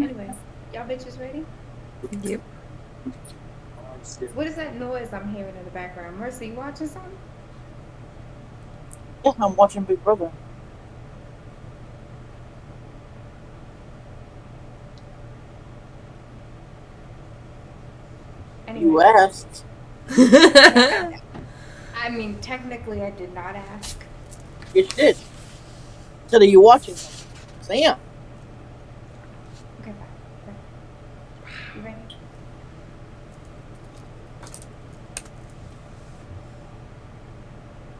Anyways, y'all bitches ready? Yep. What is that noise I'm hearing in the background? Mercy, you watching something? Yeah, I'm watching Big Brother. You Anyways, asked. I mean, technically, I did not ask. Yes, you did. Said, are you watching something? Say yeah. Okay, bye. Okay. You ready?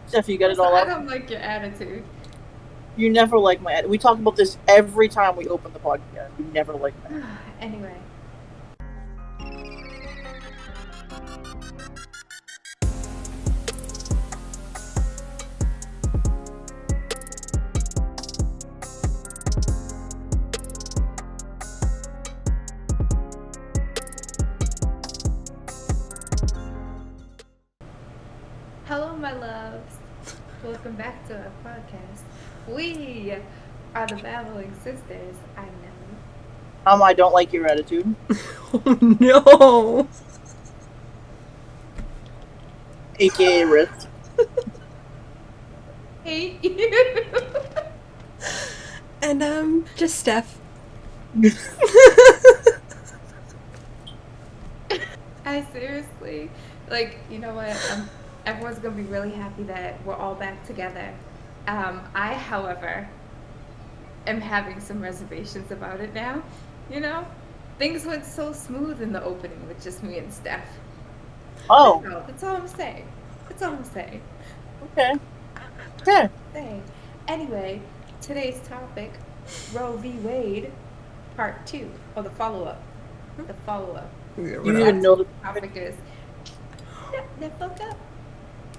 Steph, you got it Mercy, all I out? don't like your attitude. You never like my We talk about this every time we open the podcast. You never like that. Anyway. Hello, my loves. Welcome back to our podcast. We are the Babbling Sisters. I'm Nellie. I don't like your attitude. Oh no. AKA wrist. Hate you. And just Steph. I seriously, like, you know what? Everyone's gonna be really happy that we're all back together. I, however, am having some reservations about it now. You know, things went so smooth in the opening with just me and Steph. Oh, That's all I'm saying. That's all I'm saying. okay. Okay. Saying. Anyway, today's topic, Roe v. Wade, part two, or the follow-up. The follow-up. Yeah, You whatever. even That's know what the the topic is. The fuck up.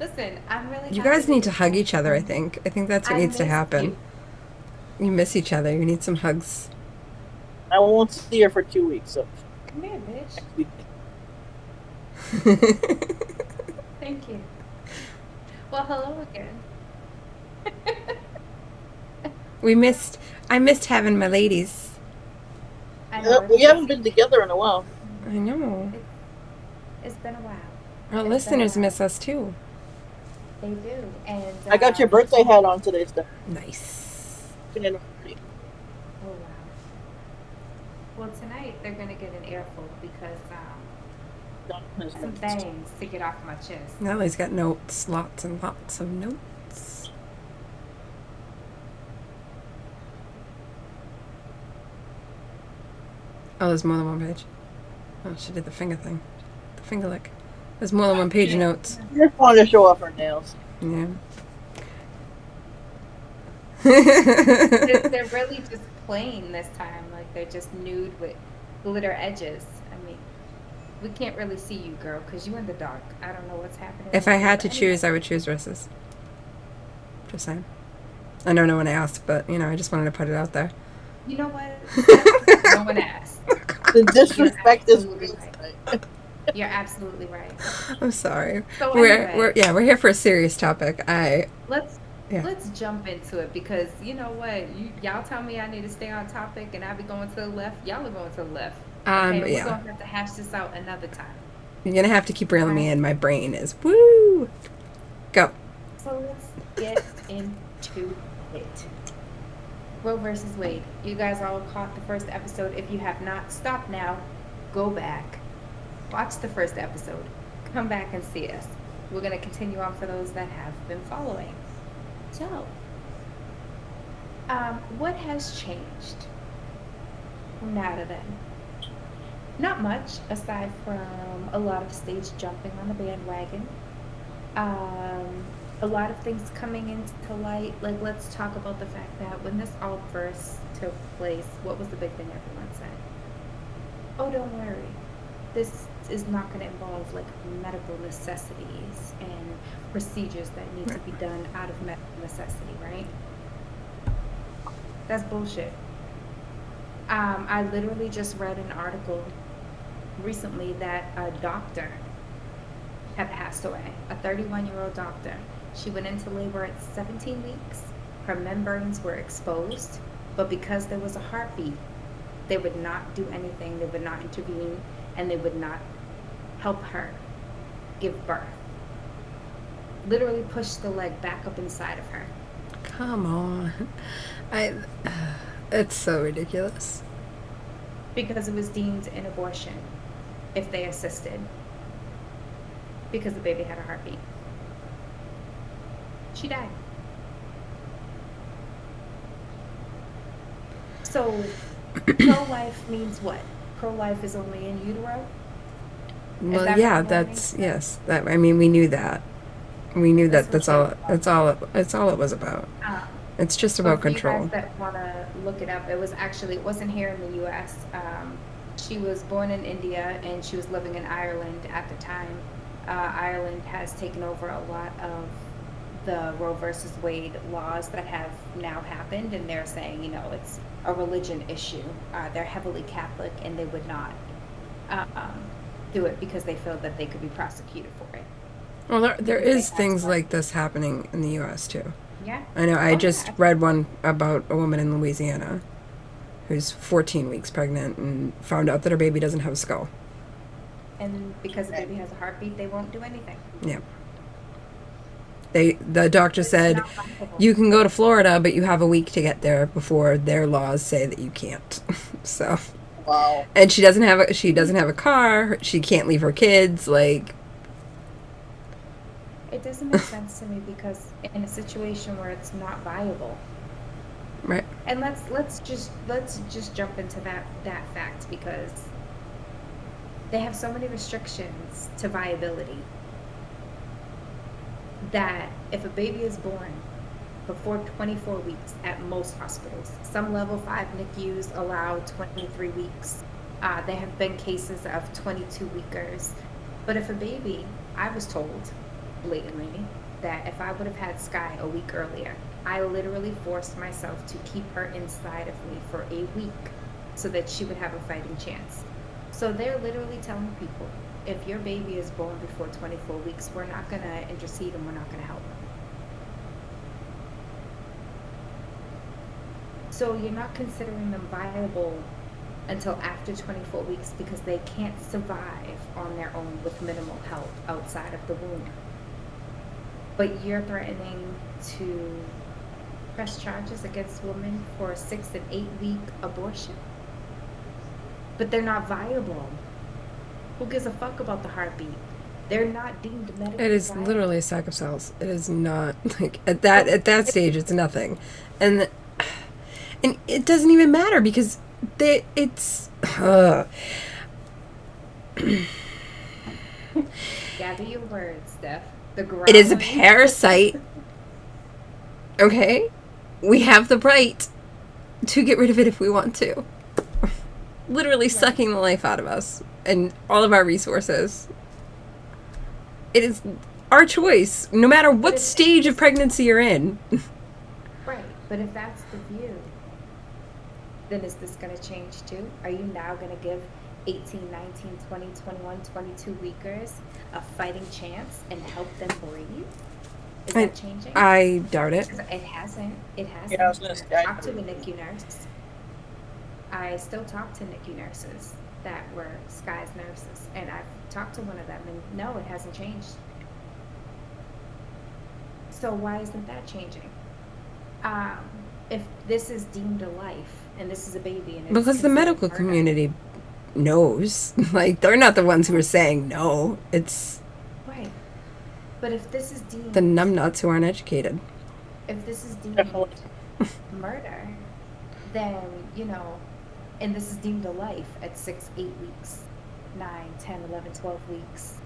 Listen, I'm really You happy guys need with to this hug one. each other, I think. I think that's what I needs to missed happen. you. You miss each other. You need some hugs. I won't see her for 2 weeks, so Come here, bitch. next week. Thank you. Well, hello again. I missed having my ladies. I know We haven't been together in a while. I know. it's it's been a while. Our It's been a listeners while. miss us too. They do. And I got your birthday hat on today, Steph. Nice. oh wow. Well, tonight they're gonna get an earful because some things to get off my chest. Nellie's got notes. Lots and lots of notes. Oh, there's more than one page. Oh, she did the finger thing. The finger lick. There's more than one page of notes. Just wanted to show off her nails. Yeah. They're really just plain this time. Like they're just nude with glitter edges. I mean, we can't really see you, girl, because you're in the dark. I don't know what's happening. If I had to choose, I would choose Riss's. Just saying. I know no one asked, but, I just wanted to put it out there. You know what? No one asked. The disrespect is real right. You're absolutely right. I'm sorry. So we're here for a serious topic. Let's jump into it because you know what? Y'all tell me I need to stay on topic and I be going to the left. Y'all are going to the left. Okay, we're gonna have to hash this out another time. You're gonna have to keep reeling me in. My brain is woo. Go. So let's get into it. Roe versus Wade. You guys all caught the first episode. If you have not, stop now. Go back. Watch the first episode. Come back and see us. We're going to continue on for those that have been following. So, what has changed from now to then? Not much, aside from a lot of states jumping on the bandwagon. A lot of things coming into light. Like, let's talk about the fact that when this all first took place, what was the big thing everyone said? Oh, don't worry. This is not going to involve, like, medical necessities and procedures that need to be done out of medical necessity, right? That's bullshit. I literally just read an article recently that a doctor had passed away, a 31-year-old doctor. She went into labor at 17 weeks. Her membranes were exposed, but because there was a heartbeat, They would not do anything. They would not intervene, and they would not help her give birth. Literally push the leg back up inside of her. Come on. I. It's so ridiculous. Because it was deemed an abortion if they assisted. Because the baby had a heartbeat. She died. So, pro-life means what? Pro-life is only in utero? Well, that yeah, what that that's means? yes. That I mean, we knew that. We knew that. That's That's what all. they- That's all. It's all it was about. Um, It's just So about for you control. guys that want to look it up, it wasn't here in the U.S. She was born in India and she was living in Ireland at the time. Ireland has taken over a lot of the Roe versus Wade laws that have now happened, and they're saying, it's a religion issue. They're heavily Catholic, and they would not do it because they feel that they could be prosecuted for it. Well, there Because they is have things to- like this happening in the U.S. too. Yeah. I know. I Oh, just yeah. read one about a woman in Louisiana who's 14 weeks pregnant and found out that her baby doesn't have a skull. And because the baby has a heartbeat, they won't do anything. Yeah. The doctor It's said, not viable. you can go to Florida, but you have a week to get there before their laws say that you can't. So, Wow. and she doesn't have a car. She can't leave her kids. Like, It doesn't make sense to me because in a situation where it's not viable, right? and let's just jump into that fact because they have so many restrictions to viability that if a baby is born before 24 weeks at most hospitals, some level 5 NICUs allow 23 weeks. There have been cases of 22 weekers, but if a baby, I was told blatantly that if I would have had Sky a week earlier, I literally forced myself to keep her inside of me for a week so that she would have a fighting chance. So they're literally telling people, if your baby is born before 24 weeks, we're not going to intercede and we're not going to help. So you're not considering them viable until after 24 weeks because they can't survive on their own with minimal help outside of the womb. But you're threatening to press charges against women for a 6 and 8 week abortion. But they're not viable. Who gives a fuck about the heartbeat? They're not deemed medically It is viable. literally a sack of cells. It is not like at that stage. It's nothing, and it doesn't even matter because it's. Gather your words, Steph. It is a growling- parasite. Okay, we have the right to get rid of it if we want to. Literally sucking the life out of us and all of our resources. It is our choice, no matter what stage of pregnancy you're in. Right, but if that's the view, then is this going to change too? Are you now going to give 18, 19, 20, 21, 22 weekers a fighting chance and help them breathe? Is that changing? I doubt it. It hasn't. It hasn't. Yeah, I was gonna say, I talked to a NICU nurse. I still talk to NICU nurses that were Sky's nurses, and I've talked to one of them, and no, it hasn't changed. So why isn't that changing? If this is deemed a life, and this is a baby, and it's Because the considered medical murder. community knows. Like, they're not the ones who are saying no. It's Right. But if this is deemed the numbnuts who aren't educated. if this is deemed Definitely. murder, then, and this is deemed a life at 6, 8 weeks, 9, 10, 11, 12 weeks,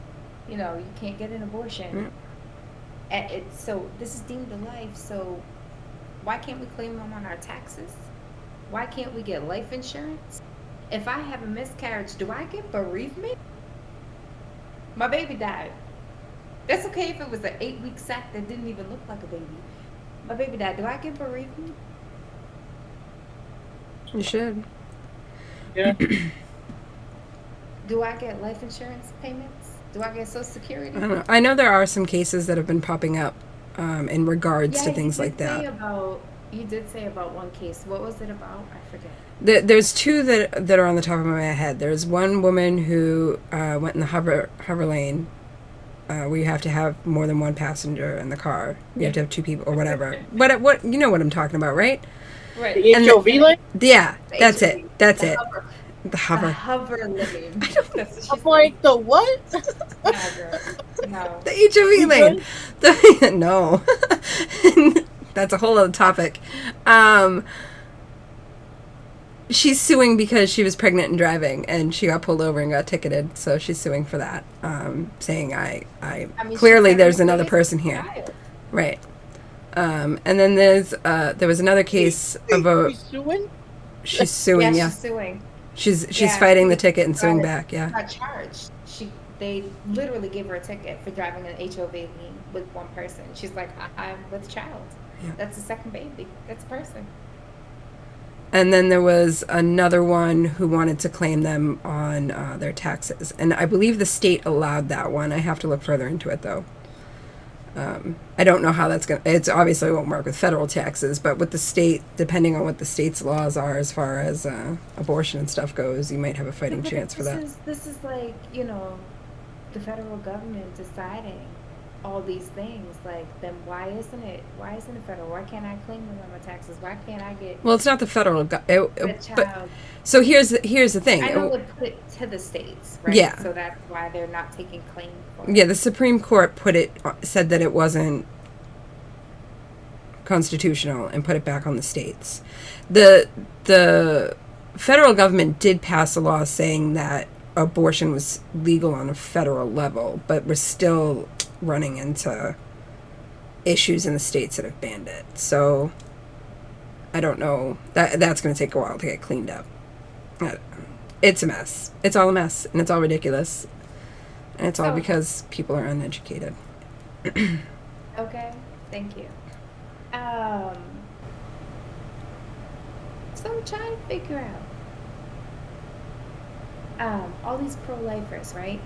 you can't get an abortion. So this is deemed a life, so why can't we claim them on our taxes? Why can't we get life insurance? If I have a miscarriage, do I get bereavement? My baby died. That's okay if it was an 8-week sack that didn't even look like a baby. My baby died. Do I get bereavement? You should. Yeah. Do I get life insurance payments? Do I get Social Security? I don't know. I know there are some cases that have been popping up in regards to things like that. You did say about one case. What was it about? I forget. There's two that are on the top of my head. There's one woman who went in the hover lane, where you have to have more than one passenger in the car. You have to have two people or whatever. What you know what I'm talking about, right? Right. The And HOV lane? Yeah, The that's HOV. it. That's The it. hover. The A hover. hover lane. That's what she's I'm like, the what? No, girl. No. The HOV You lane. No. That's a whole other topic. She's suing because she was pregnant and driving, and she got pulled over and got ticketed. So she's suing for that, saying I mean, clearly she's there's having a another baby person with a here, child. right? And then there was another case of a She's suing? she's suing, Yeah, yeah. she's suing. She's Yeah, fighting the because ticket and she suing got- back, yeah. Got charged. They literally gave her a ticket for driving an HOV lane with one person. She's like, I'm with child. Yeah. That's a second baby. That's a person. And then there was another one who wanted to claim them on their taxes. And I believe the state allowed that one. I have to look further into it, though. I don't know how that's going to... It's obviously won't work with federal taxes, but with the state, depending on what the state's laws are as far as abortion and stuff goes, you might have a fighting But chance for that. This is like, the federal government deciding all these things. Like, then why isn't it federal? Why can't I claim them on my taxes? Why can't I get Well, it's not the federal... the but child? so here's the thing. I know it put it to the states, right? Yeah. So that's why they're not taking claim for it. Yeah, the Supreme Court said that it wasn't constitutional and put it back on the states. The federal government did pass a law saying that abortion was legal on a federal level, but we're still running into issues in the states that have banned it. So I don't know. That's going to take a while to get cleaned up. It's a mess. It's all a mess, and it's all ridiculous. And it's all So- because people are uneducated. Okay, thank you. So I'm trying to figure out, all these pro-lifers, right?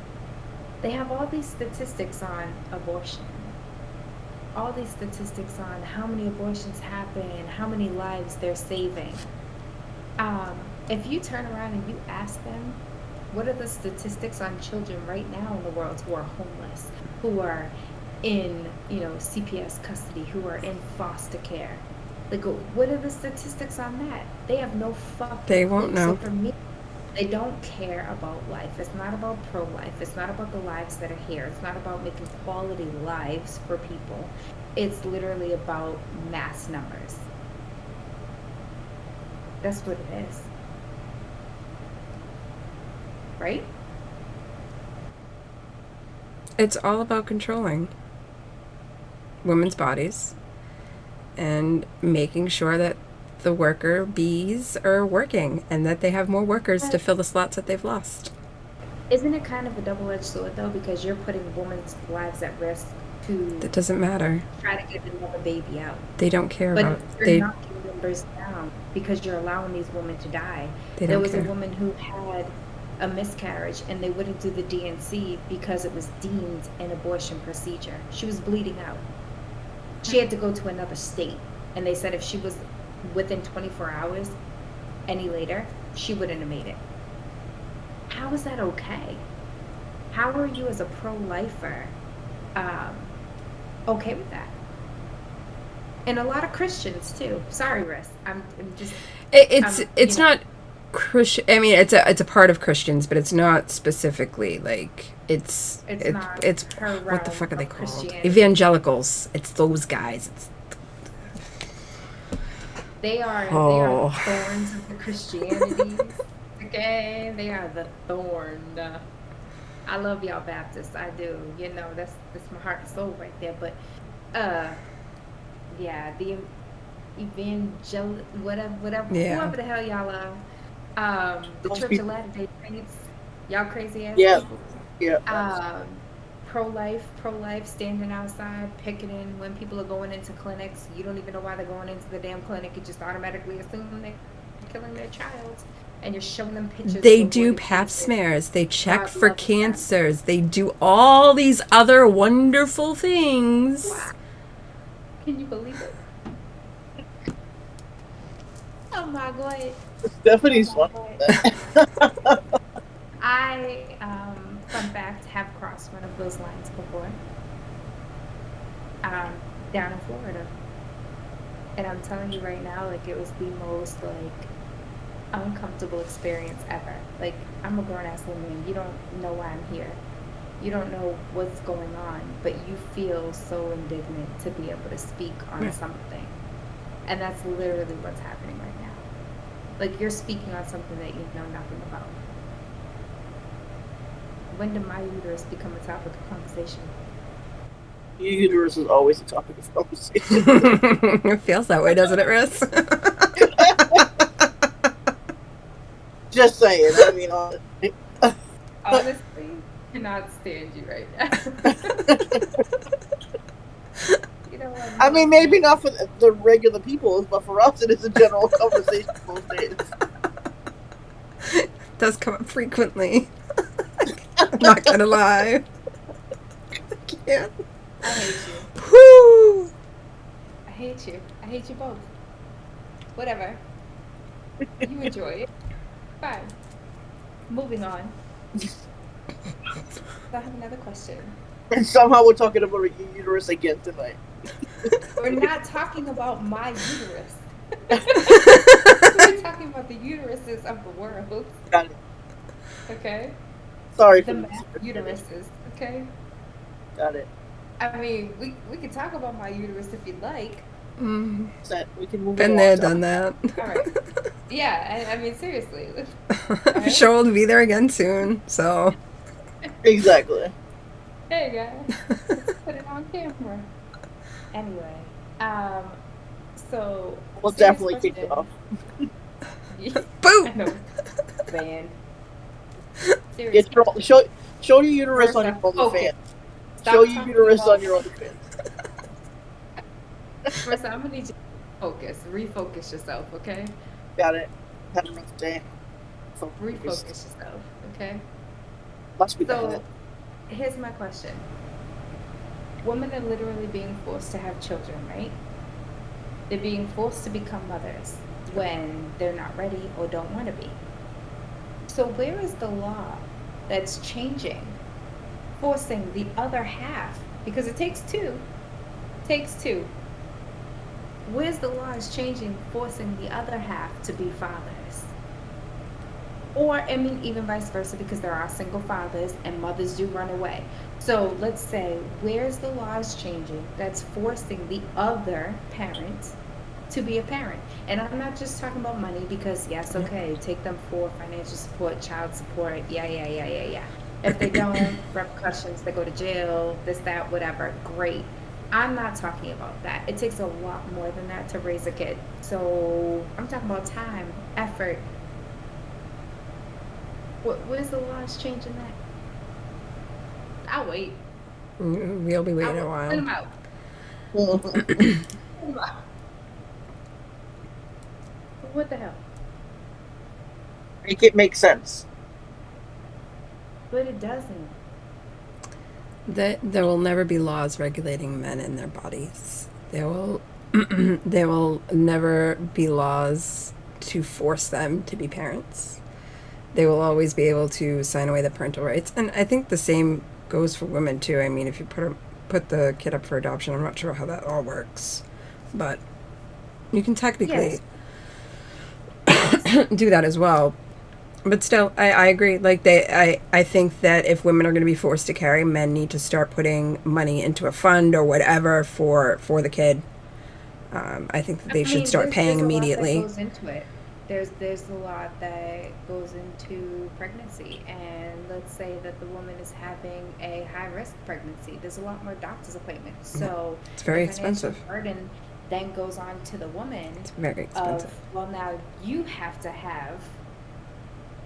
They have all these statistics on abortion. All these statistics on how many abortions happen, how many lives they're saving. If you turn around and you ask them, what are the statistics on children right now in the world who are homeless, who are in, CPS custody, who are in foster care? Like, what are the statistics on that? They have no fucking They won't clue. know. So for me, they don't care about life. It's not about pro-life. It's not about the lives that are here. It's not about making quality lives for people. It's literally about mass numbers. That's what it is. Right? It's all about controlling women's bodies and making sure that the worker bees are working and that they have more workers to fill the slots that they've lost. Isn't it kind of a double-edged sword, though? Because you're putting women's lives at risk to That doesn't matter. try to get another baby out. They don't care But about... you're They knocking numbers down because you're allowing these women to die. They There don't was care. a woman who had a miscarriage and they wouldn't do the DNC because it was deemed an abortion procedure. She was bleeding out. She had to go to another state, and they said if she was within 24 hours any later, she wouldn't have made it. How is that okay? How are you as a pro-lifer okay with that? And a lot of Christians too. Sorry, Riss. I'm just It's not Christian. I mean, it's a part of Christians, but it's not specifically like it's not her what the realm fuck are they of called? Christianity. Evangelicals. It's those guys. They are Oh. thorns of the Christianity. Okay, they are the thorn. I love y'all Baptists. I do. That's my heart and soul right there. But yeah, the whatever, Yeah. whoever the hell y'all are. The Those Church people- of Latter-day Saints. Y'all crazy ass Yeah. people. Yeah. Pro-life, standing outside, picketing when people are going into clinics. You don't even know why they're going into the damn clinic. You just automatically assume they're killing their child. And you're showing them pictures. They of do aborted pap cases. smears. They check God for love them. cancers. They do all these other wonderful things. Wow. Can you believe it? Oh my God. Stephanie's fun. I, fun fact, have crossed one of those lines before. Down in Florida. And I'm telling you right now, like, it was the most, like, uncomfortable experience ever. Like, I'm a grown ass woman. You don't know why I'm here. You don't know what's going on, but you feel so indignant to be able to speak on something. And that's literally what's happening right now. Like, you're speaking on something that you know nothing about. When did my uterus become a topic of conversation? Your uterus is always a topic of conversation. It feels that way, doesn't it, Riz? Just saying. I mean, Honestly, I cannot stand you right now. You know what? I mean, maybe not for the regular people, but for us, it is a general conversation most days. It does come up frequently. I'm not gonna lie. I can't. I hate you. Whew. I hate you. I hate you both. Whatever. You enjoy it. Fine. Moving on. So I have another question. And somehow we're talking about your uterus again tonight. We're not talking about my uterus. We're talking about the uteruses of the world. Got it. Okay? Sorry The for mass uteruses. Okay? Got it. I mean, we can talk about my uterus if you'd like. Set. We can move Been on. there, done that. All right. Yeah, I mean, seriously. I'm sure we'll be there again soon, so. Exactly. Hey, guys. Let's put it on camera. Anyway, so. We'll serious definitely kick it off. Boo! I know. Banned. Yeah, show your uterus on your OnlyFans. Show your uterus on your OnlyFans. First, I'm gonna need you to refocus yourself, okay? Got it. Had a rough day. Refocus yourself, okay? Must be So, that. here's my question. Women are literally being forced to have children, right? They're being forced to become mothers when they're not ready or don't want to be. So where is the law that's changing, forcing the other half? Because it takes two. Where's the laws changing, forcing the other half to be fathers? Or, I mean, even vice versa, because there are single fathers and mothers do run away. So let's say, where's the laws changing that's forcing the other parent to be a parent? And I'm not just talking about money, because yes, okay, take them for financial support, child support, yeah. If they don't, repercussions, they go to jail, this, that, whatever, great. I'm not talking about that. It takes a lot more than that to raise a kid. So I'm talking about time, effort. Where's the laws changing that? I'll wait. We'll be waiting a Put while. them out. What the hell? Make it make sense. But it doesn't. There will never be laws regulating men and their bodies. There will never be laws to force them to be parents. They will always be able to sign away the parental rights. And I think the same goes for women too. I mean, if you put the kid up for adoption, I'm not sure how that all works. But you can technically do that as well. But still, I agree. Like I think that if women are going to be forced to carry, men need to start putting money into a fund or whatever for the kid. I think that they should start paying immediately. There's a lot that goes into it. There's a lot that goes into pregnancy, and let's say that the woman is having a high risk pregnancy. There's a lot more doctor's appointments, so it's very the financial expensive. burden then goes on to the woman. It's very expensive. Well, now you have to have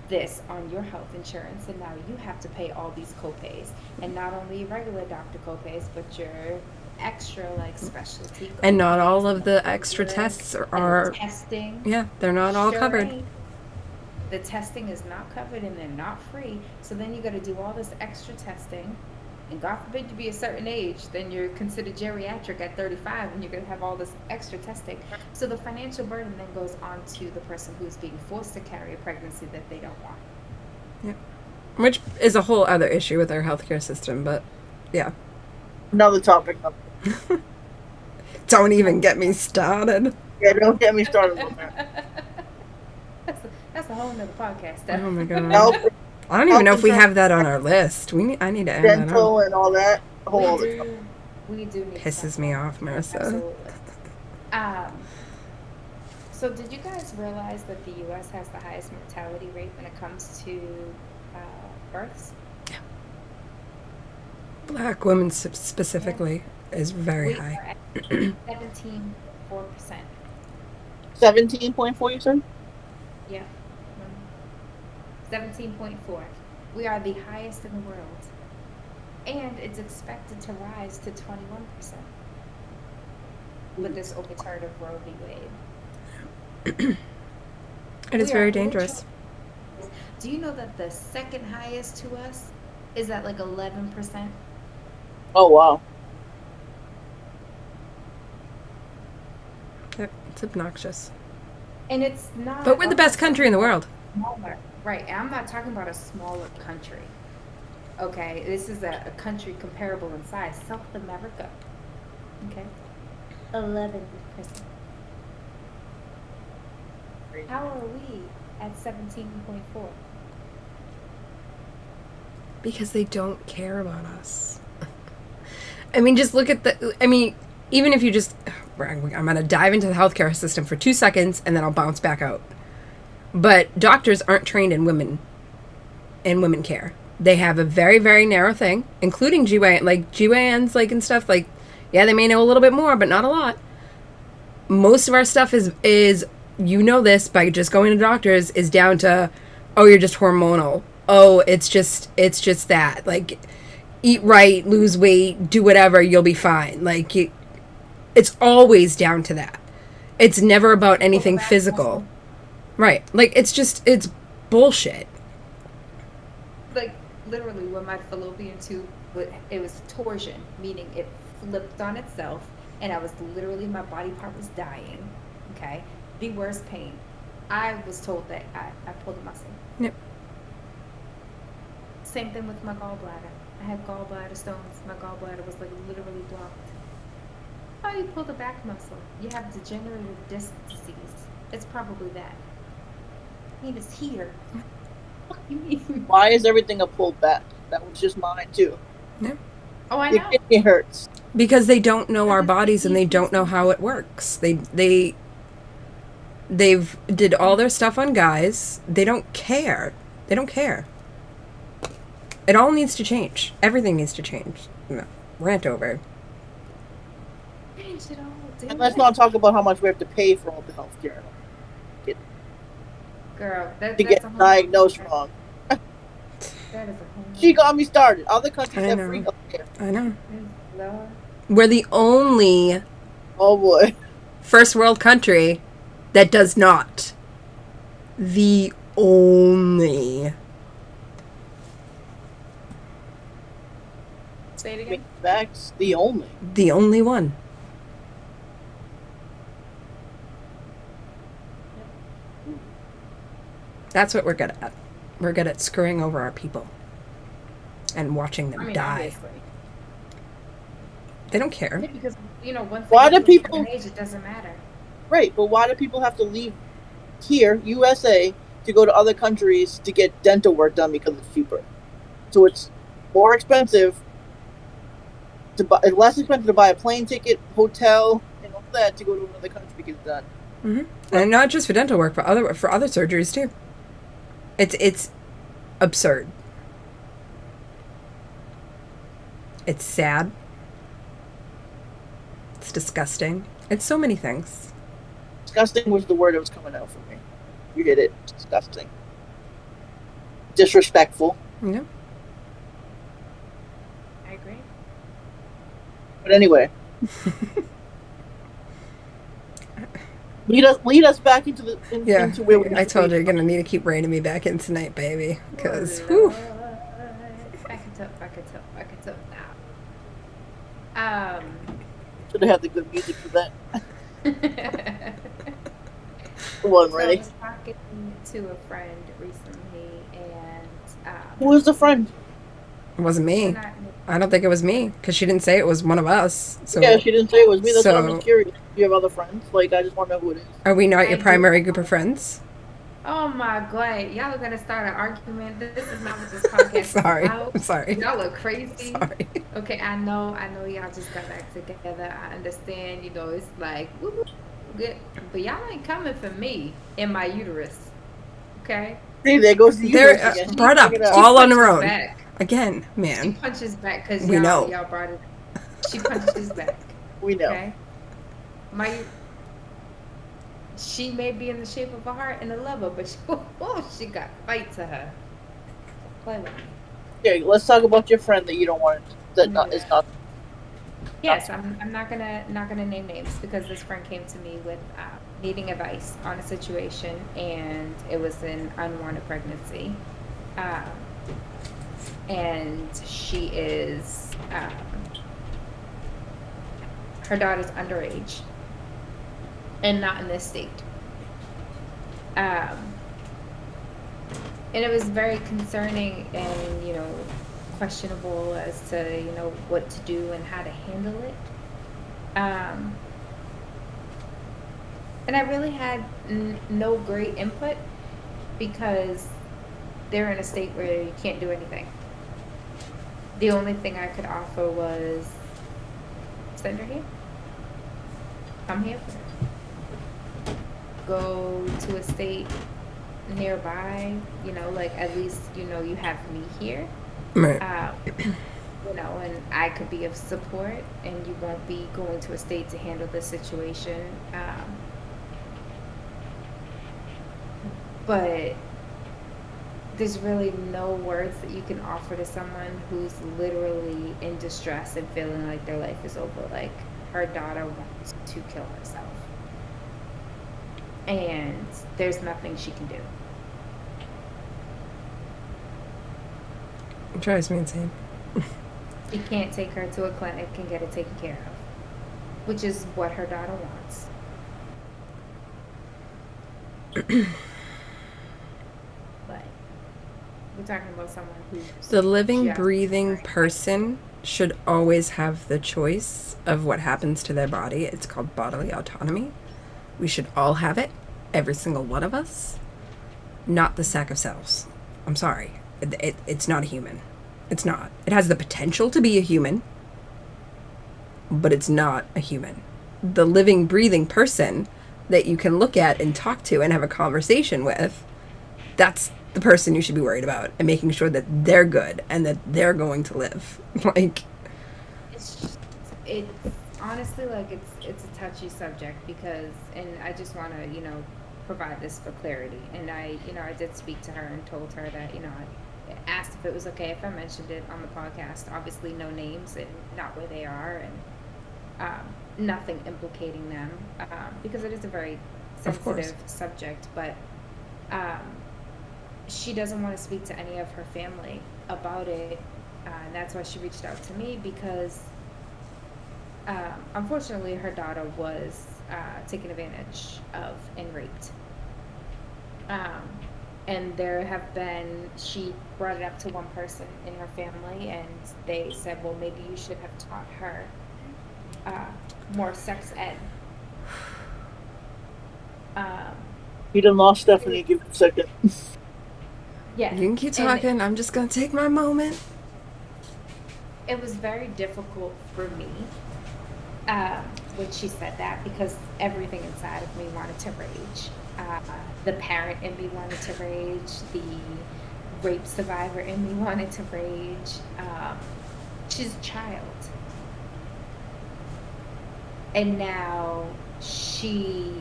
this on your health insurance, and now you have to pay all these copays, and not only regular doctor copays, but your extra like specialty copays, and not all of the extra tests are testing. Yeah, they're not all covered. Ain't. The testing is not covered, and they're not free. So then you got to do all this extra testing, And God forbid you be a certain age, then you're considered geriatric at 35 and you're going to have all this extra testing. So the financial burden then goes on to the person who's being forced to carry a pregnancy that they don't want. Yep. Which is a whole other issue with our healthcare system, but yeah. Another topic. Don't even get me started. Yeah, don't get me started on that. That's a whole nother podcast. Oh my god. Health, I don't even know if we have that on our list. I need to add that dental on. and all that. Whole We other do. We do need to Pisses talk me about off, Marissa. Absolutely. So did you guys realize that the U.S. has the highest mortality rate when it comes to births? Black women specifically is very We high. are at 17.4%. 17.4, you said? Yeah. 17.4. We are the highest in the world. And it's expected to rise to 21% with this overturn of Roe v. Wade. It is We very are dangerous. Do you know that the second highest to us is at like 11%? Oh, wow. Yep, it's obnoxious. And it's not. But we're the best country in the world. Smaller. Right. And I'm not talking about a smaller country. Okay. This is a country comparable in size. South America. Okay. 11%. How are we at 17.4? Because they don't care about us. I mean, just look at even if you just... I'm going to dive into the healthcare system for 2 seconds, and then I'll bounce back out. But doctors aren't trained in women care. They have a very, very narrow thing, including GYN, like GYNs, like, and stuff. Like, yeah, they may know a little bit more, but not a lot. Most of our stuff is you know this by just going to doctors, is down to, oh, you're just hormonal. Oh, it's just that. Like, eat right, lose weight, do whatever, you'll be fine. Like, it's always down to that. It's never about anything physical. Right. Like, it's bullshit. Like, literally, when my fallopian tube, it was torsion, meaning it flipped on itself, and my body part was dying. Okay? The worst pain. I was told that I pulled a muscle. Yep. Same thing with my gallbladder. I had gallbladder stones. My gallbladder was like literally blocked. Oh, you pull the back muscle. You have degenerative disc disease. It's probably that. I mean, it's here. What do you mean? Why is everything a pulled back? That was just mine, too. Yeah. Oh, I Your know. kidney hurts. Because they don't know our bodies and they don't know how it works. They've did all their stuff on guys. They don't care. They don't care. It all needs to change. Everything needs to change. No. Rant over. Change it all, dude. And let's not talk about how much we have to pay for all the health care. Girl, To that's a get whole diagnosed nother- wrong. That is a whole She got me started. Other countries I have know. free health care. I know. Lord. We're the only Oh, boy. first world country that does not. The only. Say it again. That's the only. The only one. That's what we're good at. We're good at screwing over our people and watching them die. Obviously. They don't care. Yeah, because, once Why they do get to a certain people- age, it doesn't matter. Right, but why do people have to leave here, USA, to go to other countries to get dental work done because it's cheaper? So it's more expensive to buy, less expensive to buy a plane ticket, hotel, and all that to go to another country to get it done. Mm-hmm. And not just for dental work, but for other surgeries too. It's absurd. It's sad. It's disgusting. It's so many things. Disgusting was the word that was coming out for me. You hit it. Disgusting. Disrespectful. Yeah. I agree. But anyway. Lead us back into the into where we I told you you're gonna need to keep reining me back in tonight, baby. Because Lord. Back it up. Should have had the good music for that. So One I ready. was talking to a friend recently, and Who is the friend? It wasn't they're me. not. I don't think it was me because she didn't say it was one of us. Yeah, So, she didn't say it was me. That's what I'm just so curious. Do you have other friends? Like, I just want to know who it is. are we not your I do. primary group of friends? Oh my God, y'all are gonna start an argument. This is not what this podcast is Sorry. about. I'm sorry. Y'all are crazy. Sorry. Okay, I know y'all just got back together. I understand, it's like woo, good, but y'all ain't coming for me in my uterus. Okay? See, there goes the They're uterus again. brought up Bring it up. She all on her punches own. back. Again, She man. punches back because We know. y'all brought it. She punches back. We know. Okay? My She may be in the shape of a heart and a lover, but she got fight to her. Play with me. Okay, let's talk about your friend that you don't want. Is not. Yes, I'm not gonna name names because this friend came to me with needing advice on a situation, and it was an unwanted pregnancy, um, and she is her daughter's underage and not in this state. Um, and it was very concerning and questionable as to what to do and how to handle it. And I really had no great input because they're in a state where you can't do anything. The only thing I could offer was send her here. Come here for her. Go to a state nearby, like at least you have me here. Right. And I could be of support, and you won't be going to a state to handle the situation. But there's really no words that you can offer to someone who's literally in distress and feeling like their life is over. Like her daughter wants to kill herself, and there's nothing she can do. It drives me insane. She can't take her to a clinic and get it taken care of, which is what her daughter wants. But we're talking about someone who's The living, just breathing right. person should always have the choice of what happens to their body. It's called bodily autonomy. We should all have it, every single one of us, not the sack of cells. I'm sorry. It's not a human. It's not. It has the potential to be a human, but it's not a human. The living, breathing person that you can look at and talk to and have a conversation with, that's the person you should be worried about and making sure that they're good and that they're going to live. Like, It's honestly like it's a touchy subject because, and I just want to provide this for clarity. And I did speak to her and told her that I asked if it was okay if I mentioned it on the podcast. Obviously, no names and not where they are, and nothing implicating them because it is a very sensitive subject. But she doesn't want to speak to any of her family about it, and that's why she reached out to me because unfortunately her daughter was taken advantage of and raped. And she brought it up to one person in her family, and they said, well, maybe you should have taught her more sex ed. You done lost Stephanie. Give it a second. Yeah. You can keep talking. I'm just going to take my moment. It was very difficult for me when she said that because everything inside of me wanted to rage. The parent in me wanted to rage. The rape survivor in me wanted to rage. She's a child. And now she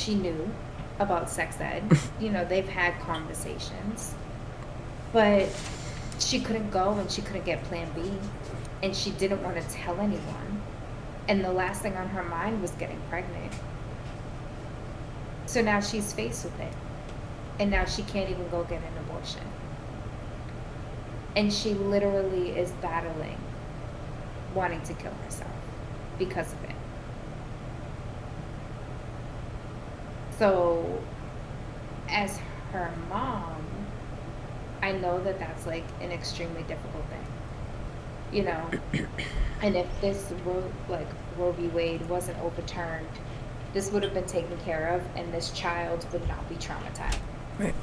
knew about sex ed. They've had conversations. But she couldn't go and she couldn't get Plan B. And she didn't want to tell anyone. And the last thing on her mind was getting pregnant. So now she's faced with it. And now she can't even go get an abortion. And she literally is battling wanting to kill herself because of it. So, as her mom, I know that that's like an extremely difficult thing, you know. And if this Roe v. Wade wasn't overturned, this would have been taken care of, and this child would not be traumatized. Right.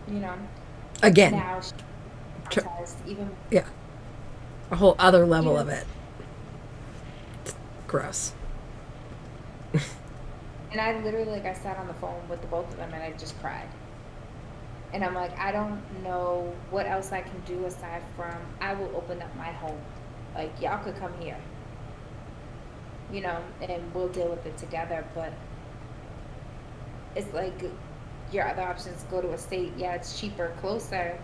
You know. Again. Now she's traumatized even. Yeah. A whole other level of it. It's gross. And I literally, like, I sat on the phone with the both of them and I just cried. And I'm like, I don't know what else I can do aside from I will open up my home. Like, y'all could come here. You know, and we'll deal with it together. But it's like your other options go to a state. Yeah, it's cheaper, closer,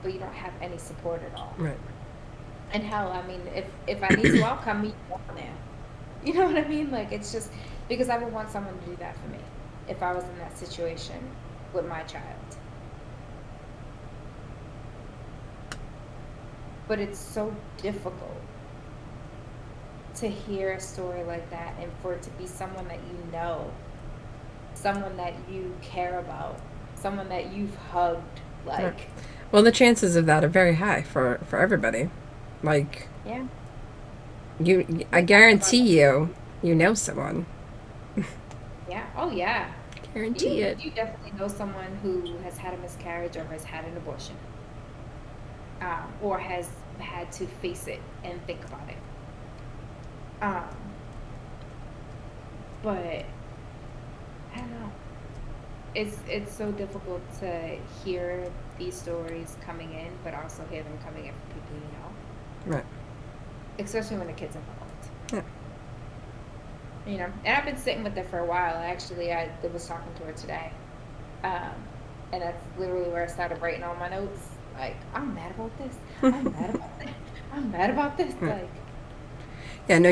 but you don't have any support at all. Right. And hell, I mean, if I need to, I'll come meet you down there. You know what I mean? Like, it's just because I would want someone to do that for me if I was in that situation with my child. But it's so difficult to hear a story like that and for it to be someone that you know, someone that you care about, someone that you've hugged. Like, right. Well, the chances of that are very high for everybody. Like, yeah. I guarantee you know someone. Yeah. Oh, yeah. Guarantee it. You definitely know someone who has had a miscarriage or has had an abortion, or has had to face it and think about it. But I don't know. It's so difficult to hear these stories coming in, but also hear them coming in from people you know. Right. Especially when the kid's involved. Yeah. You know, and I've been sitting with it for a while. Actually, I was talking to her today, and that's literally where I started writing all my notes. Like, I'm mad about this. I'm mad about this. I'm mad about this. Like, yeah, no,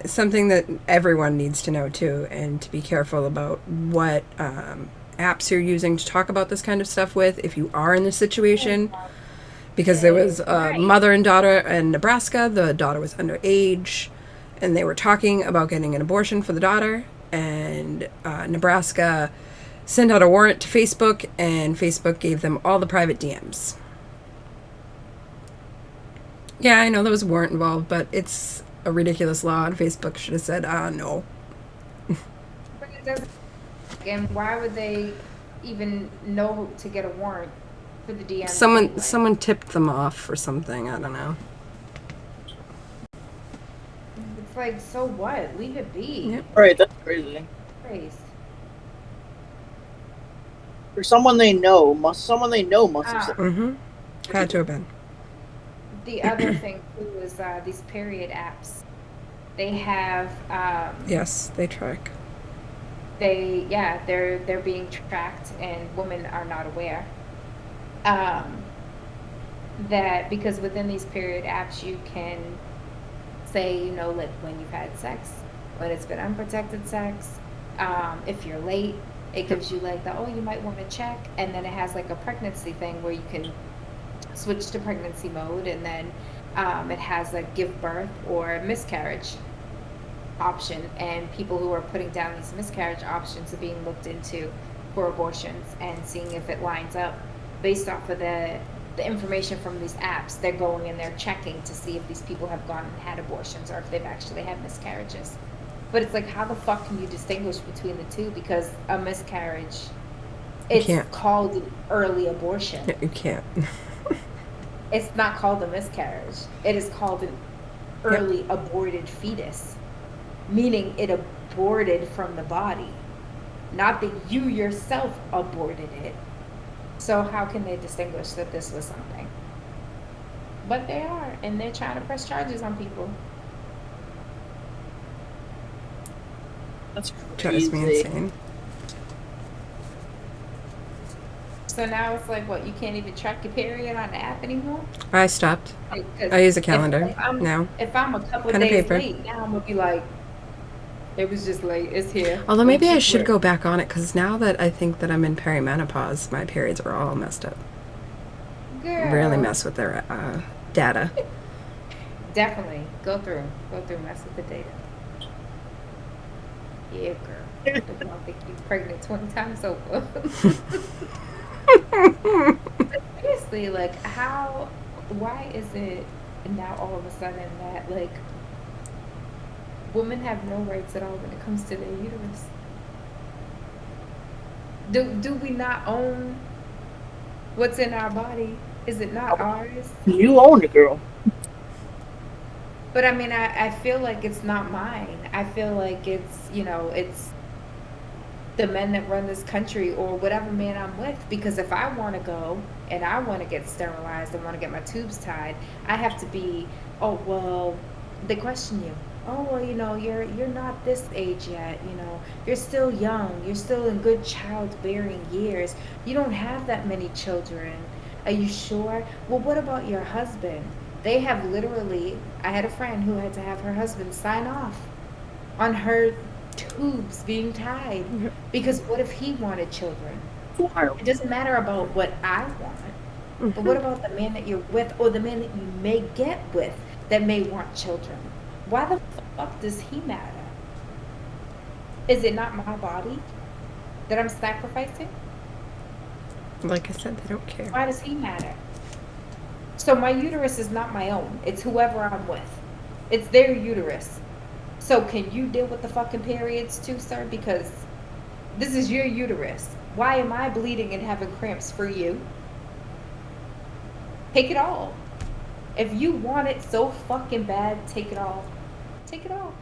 something that everyone needs to know too, and to be careful about what apps you're using to talk about this kind of stuff with. If you are in this situation. Because there was a mother and daughter in Nebraska. The daughter was underage, and they were talking about getting an abortion for the daughter. And Nebraska sent out a warrant to Facebook, and Facebook gave them all the private DMs. Yeah, I know there was a warrant involved, but it's a ridiculous law, and Facebook should have said, no. But it doesn't. And why would they even know to get a warrant? For the DM someone tipped them off or something. I don't know. It's like, so what? Leave it be. Yep. Right, that's crazy. For someone they know must have said. Mm-hmm. Had to have been. The other thing too is these period apps. They have yes, they track. They're being tracked, and women are not aware. That because within these period apps you can say, you know, like when you've had sex, when it's been unprotected sex, if you're late, it gives you like you might want to check, and then it has like a pregnancy thing where you can switch to pregnancy mode, and then it has a give birth or miscarriage option, and people who are putting down these miscarriage options are being looked into for abortions and seeing if it lines up based off of the information from these apps. They're going and they're checking to see if these people have gone and had abortions or if they've actually had miscarriages. But it's like, how the fuck can you distinguish between the two? Because a miscarriage, it's called an early abortion. Yeah, you can't. It's not called a miscarriage. It is called an early aborted fetus, meaning it aborted from the body. Not that you yourself aborted it. So how can they distinguish that this was something? But they are, and they're trying to press charges on people. That's drives me insane. So now it's like, what, you can't even track your period on the app anymore? I stopped. I use a calendar now. If I'm a couple days late, now I'm going to be like, it was just late, it's here. Although maybe I should go back on it, because now that I think that I'm in perimenopause, my periods are all messed up. Girl. really mess with their data. Definitely. Go through, mess with the data. Yeah, girl. Don't want to get you pregnant 20 times over. But seriously, like, why is it now all of a sudden that, like, women have no rights at all when it comes to their uterus? Do we not own what's in our body? Is it not ours? You own it, girl. But I mean, I feel like it's not mine. I feel like it's the men that run this country or whatever man I'm with. Because if I want to go and I want to get sterilized and want to get my tubes tied, I have to be, oh, well, they question you. Oh, well, you're not this age yet. You're still young. You're still in good childbearing years. You don't have that many children. Are you sure? Well, what about your husband? They have literally, I had a friend who had to have her husband sign off on her tubes being tied because what if he wanted children? It doesn't matter about what I want, but what about the man that you're with or the man that you may get with that may want children? Why the fuck does he matter? Is it not my body that I'm sacrificing? Like I said, they don't care. Why does he matter? So my uterus is not my own. It's whoever I'm with. It's their uterus. So can you deal with the fucking periods too, sir? Because this is your uterus. Why am I bleeding and having cramps for you? Take it all. If you want it so fucking bad, take it all. Take it all.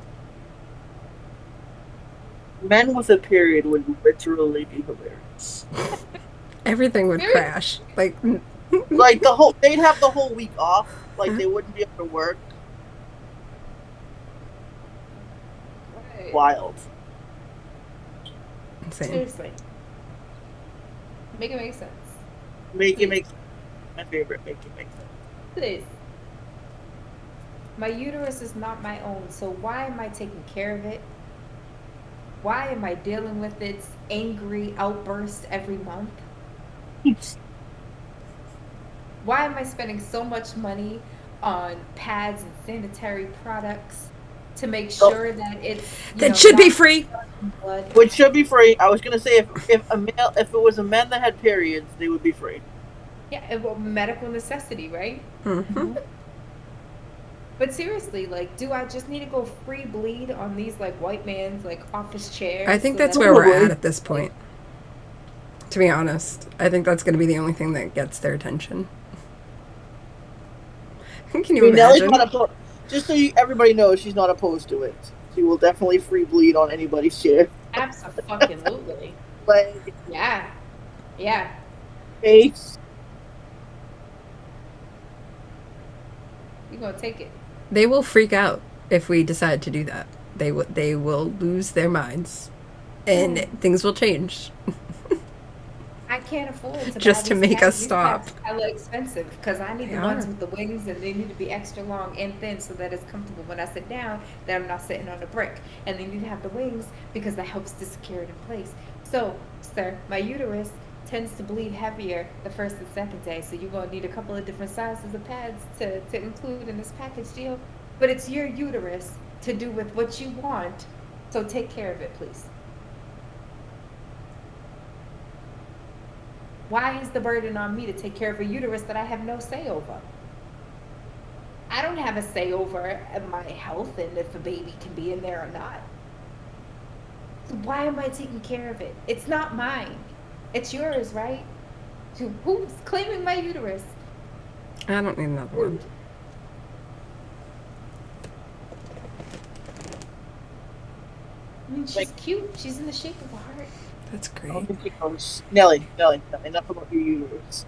Men with a period would literally be hilarious. Everything would crash. Like they'd have the whole week off. Like they wouldn't be able to work. Right. Wild. insane. Seriously. Make it make sense. Make it make sense. My favorite. Make it make sense. Please. My uterus is not my own, so why am I taking care of it? Why am I dealing with its angry outburst every month? Why am I spending so much money on pads and sanitary products to make sure that it's That should be free. blood? Which should be free. I was gonna say if it was a man that had periods, they would be free. Yeah, well, medical necessity, right? Mm-hmm. But seriously, like, do I just need to go free bleed on these like white man's like office chairs? I think so that's that- where we're at this point. To be honest, I think that's going to be the only thing that gets their attention. Can you Nellie's imagine? not opposed. Just so everybody knows, she's not opposed to it. She will definitely free bleed on anybody's chair. Absolutely. Leg, Yeah. Yeah. face. You're gonna take it. They will freak out if we decide to do that. They will lose their minds, and things will change. I can't afford to Just buy to these make us pads. These stop. pads are hella expensive because I need They the ones are. with the wings and they need to be extra long and thin so that it's comfortable when I sit down that I'm not sitting on a brick. And they need to have the wings because that helps to secure it in place. So, sir, my uterus tends to bleed heavier the first and second day, so you're gonna need a couple of different sizes of pads to include in this package deal. But it's your uterus to do with what you want, so take care of it, please. Why is the burden on me to take care of a uterus that I have no say over? I don't have a say over my health and if a baby can be in there or not. So why am I taking care of it? It's not mine. It's yours, right? So who's claiming my uterus? I don't need another one. I mean, she's cute. She's in the shape of a heart. That's great. Nellie, enough about your uterus.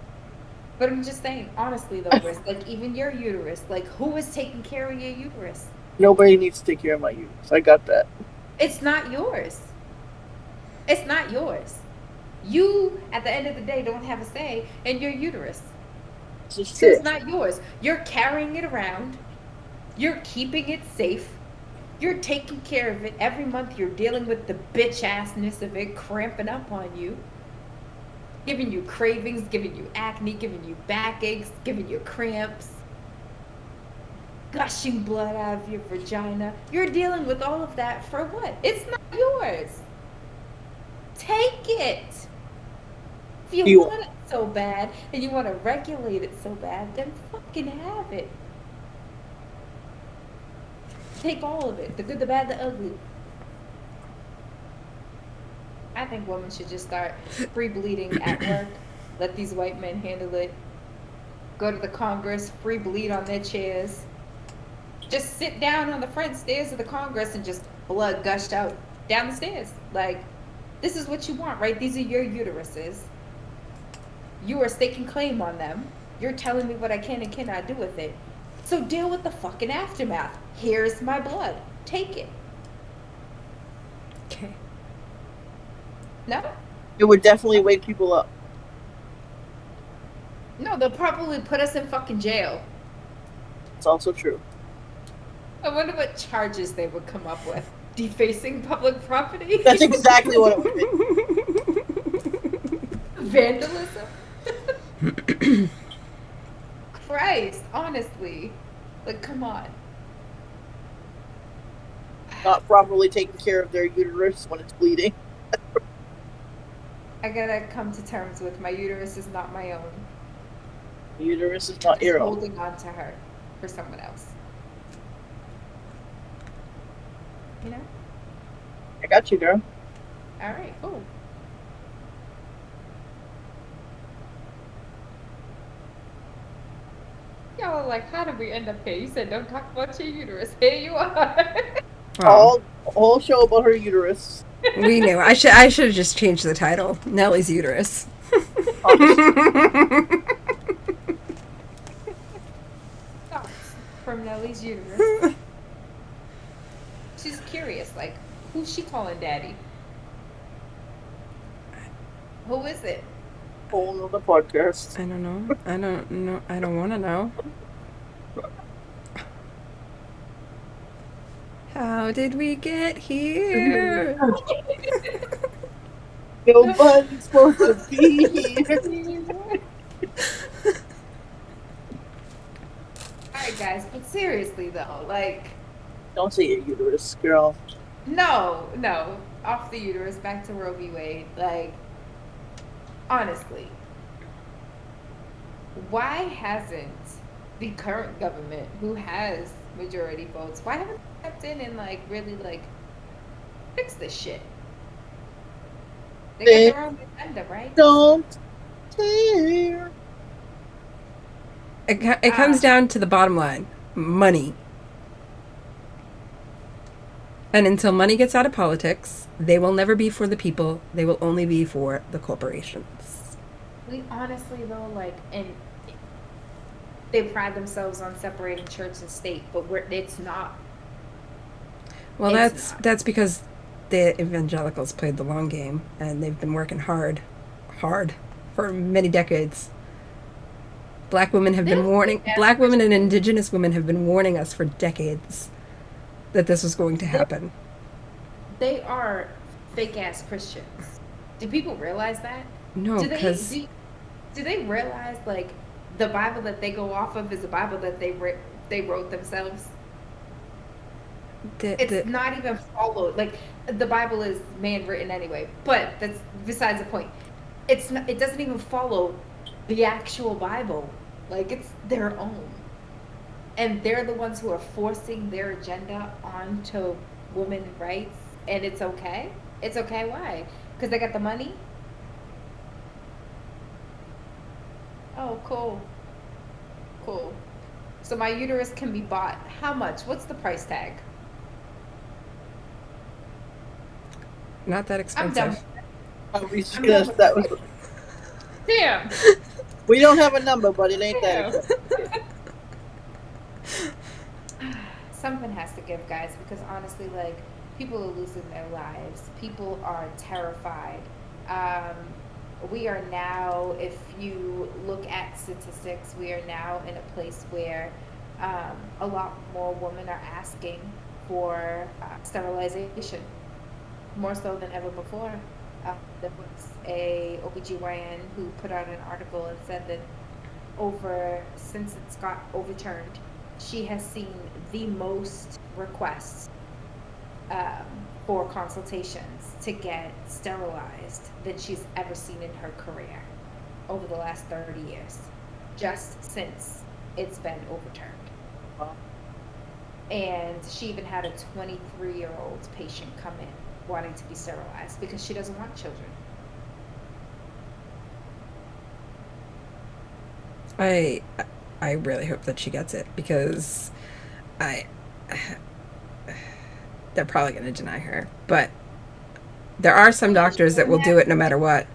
But I'm just saying, honestly though, Riz, like even your uterus, like who is taking care of your uterus? Nobody needs to take care of my uterus. I got that. It's not yours. It's not yours. You, at the end of the day, don't have a say in your uterus. This is So true. it's not yours. You're carrying it around. You're keeping it safe. You're taking care of it. Every month you're dealing with the bitch assness of it cramping up on you. giving you cravings, giving you acne, giving you backaches, giving you cramps, gushing blood out of your vagina. You're dealing with all of that for what? It's not yours. Take it. If you You want it so bad and you want to regulate it so bad, then fucking have it. Take all of it, the good, the bad, the ugly. I think women should just start free bleeding at work. Let these white men handle it. Go to the Congress, free bleed on their chairs. Just sit down on the front stairs of the Congress and just blood gushed out down the stairs. Like, this is what you want, right? These are your uteruses. You are staking claim on them. You're telling me what I can and cannot do with it. So deal with the fucking aftermath. Here's my blood. Take it. Okay. No? it would definitely wake people up. No, they'll probably put us in fucking jail. It's also true. I wonder what charges they would come up with. Defacing public property? That's exactly what it would be. Vandalism? Christ, honestly. Like, come on. Not properly taking care of their uterus when it's bleeding. I gotta come to terms with my uterus is not my own. The uterus is not Just your own. holding on to her for someone else. You know? I got you, girl. All right, cool. Y'all are like, how did we end up here? You said don't talk about your uterus. Here you are. Oh, Whole show about her uterus. we knew. I should have just changed the title. Nellie's uterus. Thoughts from Nellie's uterus. She's curious, like, who's she calling daddy? Who is it? Whole nother podcast. I don't know. I don't know. I don't want to know. How did we get here? Nobody's supposed to be here. Alright, guys, but seriously, though, like, Don't say your uterus, girl. no, off the uterus, back to Roe v. Wade. Like, honestly, why hasn't the current government, who has majority votes, why haven't they stepped in and, like, really, like, fix this shit? They got their own agenda, right? Don't care. It comes down to the bottom line. Money. And until money gets out of politics, they will never be for the people. They will only be for the corporations. We honestly, though, like, and they pride themselves on separating church and state, but it's not. Well, It's that's because the evangelicals played the long game, and they've been working hard for many decades. Black women have been warning. Black women and indigenous women have been warning us for decades that this was going to happen. They are fake ass Christians. Do people realize that? No, because do they realize, like, the Bible that they go off of is a Bible that they wrote themselves? It's not even followed. Like, the Bible is man written anyway, but that's besides the point. It doesn't even follow the actual Bible. Like, it's their own. And they're the ones who are forcing their agenda onto women's rights. And it's okay. It's okay. Why? Because they got the money? Oh, cool. Cool. So my uterus can be bought. How much? What's the price tag? not that I'm done. expensive. That was. Damn. We don't have a number, but it ain't that. Damn. Something has to give, guys, because honestly, like, people are losing their lives. People are terrified. We are now, if you look at statistics, we are now in a place where a lot more women are asking for sterilization, more so than ever before. There was a OBGYN who put out an article and said that since it's got overturned, she has seen the most requests um, for consultations to get sterilized than she's ever seen in her career over the last 30 years, just since it's been overturned. Well, And she even had a 23-year-old patient come in wanting to be sterilized because she doesn't want children. I I really hope that she gets it because I they're probably going to deny her. But there are some doctors that will do it no matter what.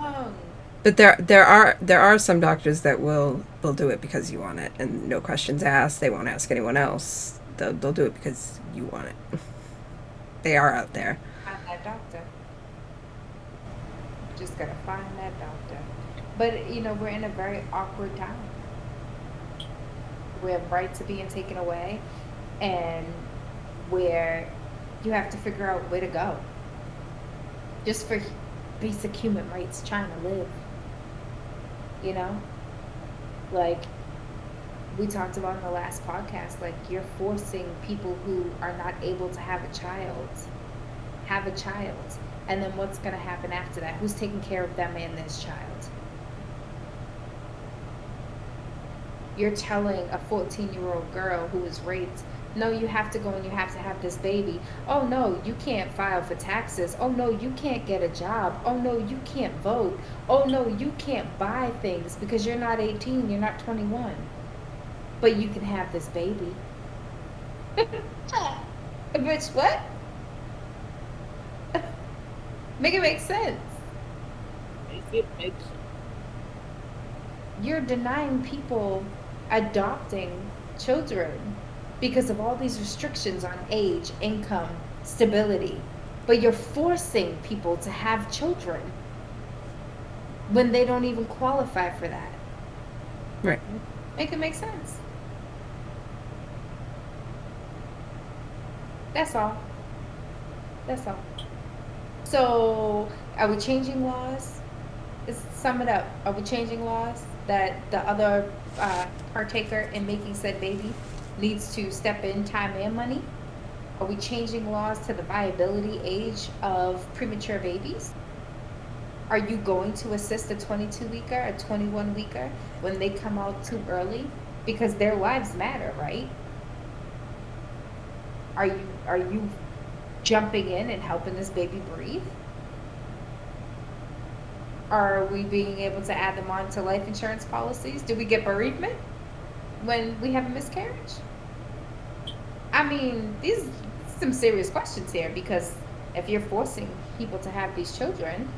Young. But there are some doctors that will do it because you want it and no questions asked. They won't ask anyone else. They'll do it because you want it. They are out there. Find that doctor. Just gotta find that doctor. But we're in a very awkward time. We have rights are being taken away, and where you have to figure out where to go just for basic human rights, trying to live. You know, like we talked about in the last podcast, like you're forcing people who are not able to have a child, and then what's going to happen after that? Who's taking care of them and this child? You're telling a 14-year-old girl who was raped, no, you have to go and you have to have this baby. Oh no, you can't file for taxes. Oh no, you can't get a job. Oh no, you can't vote. Oh no, you can't buy things because you're not 18, you're not 21. But you can have this baby. Bitch, what? Make it make sense. make it make sense. You're denying people adopting children because of all these restrictions on age, income, stability. But you're forcing people to have children when they don't even qualify for that. Right. Make it make sense. That's all. That's all. So, are we changing laws? Let's sum it up. Are we changing laws that the other partaker in making said baby needs to step in time and money? Are we changing laws to the viability age of premature babies? Are you going to assist a 22-weeker, a 21-weeker when they come out too early? Because their lives matter, right? Are you jumping in and helping this baby breathe? Are we being able to add them on to life insurance policies? Do we get bereavement when we have a miscarriage? I mean, these are some serious questions here, because if you're forcing people to have these children,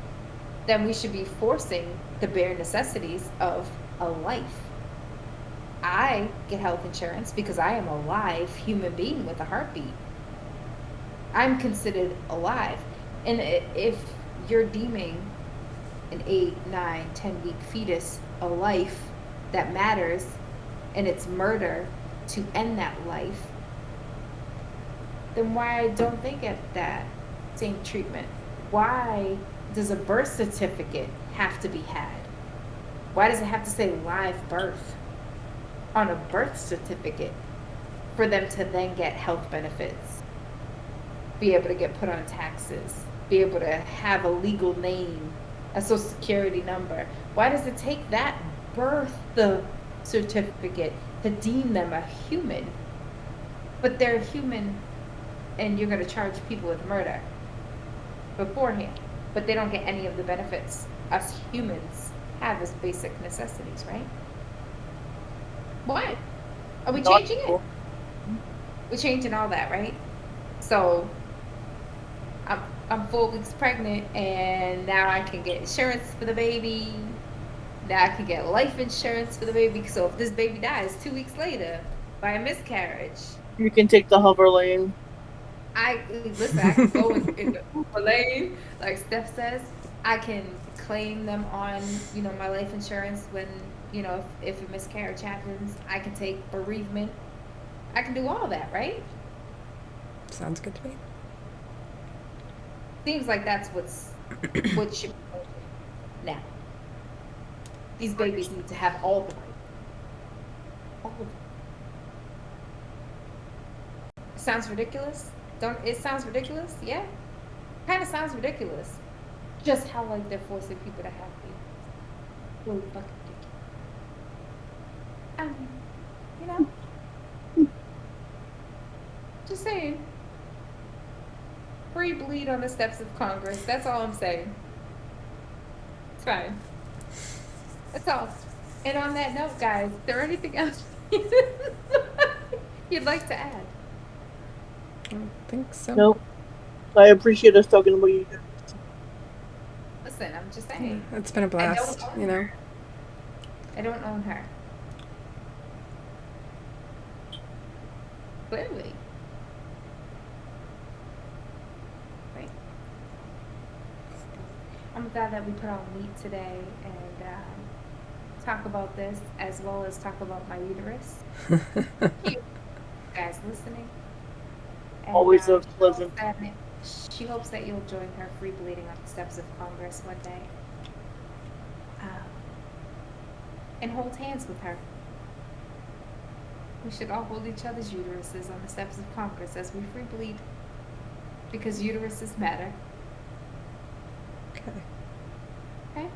then we should be forcing the bare necessities of a life. I get health insurance because I am a live human being with a heartbeat. I'm considered alive. And if you're deeming an 8, 9, 10-week fetus a life that matters, and it's murder to end that life, then why don't they get that same treatment? Why does a birth certificate have to be had? Why does it have to say live birth on a birth certificate for them to then get health benefits, be able to get put on taxes, be able to have a legal name, a social security number? Why does it take that birth certificate to deem them a human? But they're human, and you're going to charge people with murder beforehand, but they don't get any of the benefits us humans have as basic necessities, right? What? Are we changing it? We're changing all that, right? So I'm 4 weeks pregnant, and now I can get insurance for the baby. Now I can get life insurance for the baby. So if this baby dies 2 weeks later by a miscarriage, You can take the hover lane. I can go in the Uber lane, like Steph says. I can claim them on, my life insurance when, if a miscarriage happens. I can take bereavement. I can do all that, right? Sounds good to me. Seems like that's what's What should we do now? These babies need to have all the rights. All of them. Sounds ridiculous? Don't it sounds ridiculous? Yeah. Kind of sounds ridiculous. Just how like they're forcing people to have babies. Really fucking ridiculous. I mean, you know. Just saying. Free bleed on the steps of Congress. That's all I'm saying. It's fine. That's all. And on that note, guys, is there anything else you'd like to add? I don't think so. Nope. I appreciate us talking about you. Listen, I'm just saying. It's been a blast, you know. I don't own her. Clearly. Right. I'm glad that we put on meat today and talk about this as well as talk about my uterus. You guys listening. And, Always a pleasant. She hopes that you'll join her free bleeding on the steps of Congress one day. And hold hands with her. We should all hold each other's uteruses on the steps of Congress as we free bleed. Because uteruses matter. Okay. Okay?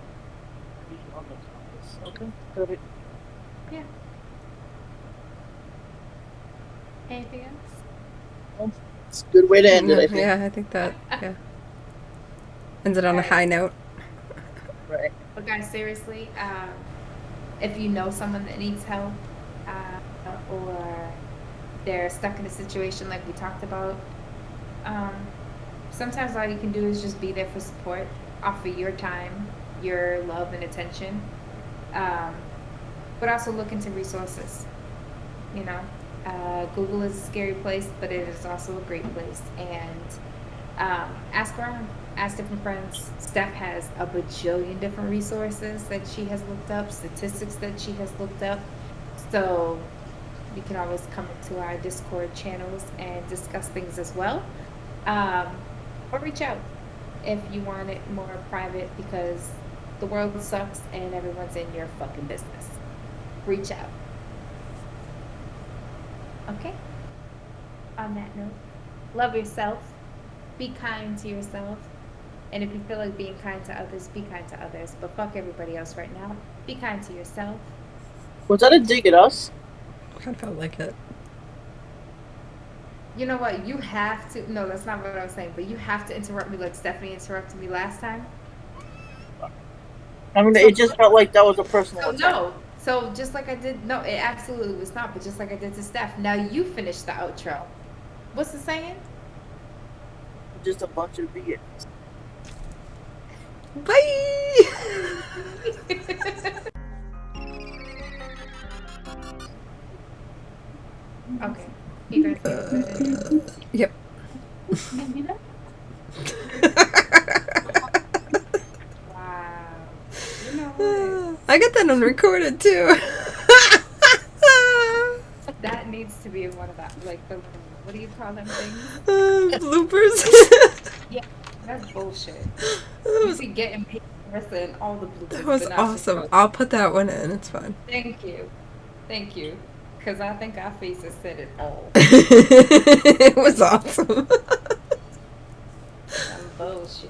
Okay. Got it. Yeah. Anything else? Well, it's a good way to end it, I think. Yeah, I think that, yeah. Ends it on a high note. Right. But guys, seriously, if you know someone that needs help, or they're stuck in a situation like we talked about, sometimes all you can do is just be there for support, offer your time, your love and attention, but also look into resources. You know, Google is a scary place, but it is also a great place. And ask around, ask different friends. Steph has a bajillion different resources that she has looked up, statistics that she has looked up. So you can always come into our Discord channels and discuss things as well. Or reach out if you want it more private because the world sucks and everyone's in your fucking business. Reach out. Okay? On that note, love yourself. Be kind to yourself. And if you feel like being kind to others, be kind to others. But fuck everybody else right now. Be kind to yourself. Was that a dig at us? Kind of felt like it. You know what? You have to. No, that's not what I was saying. But you have to interrupt me like Stephanie interrupted me last time. I mean, it just felt like that was a personal So attack. no. So just like I did. No, it absolutely was not. But just like I did to Steph. Now you finish the outro. What's the saying? Just a bunch of idiots. Bye! Okay. You guys Yep. Wow. You know what? I got that unrecorded too. That needs to be in one of that, like the, what do you call them things? Bloopers. Yeah, that's bullshit. That You was, see getting paid for and all the bloopers. that was but not just awesome. those. I'll put that one in. It's fine. Thank you. Thank you. Because I think our faces said it all. It was awesome. Some bullshit.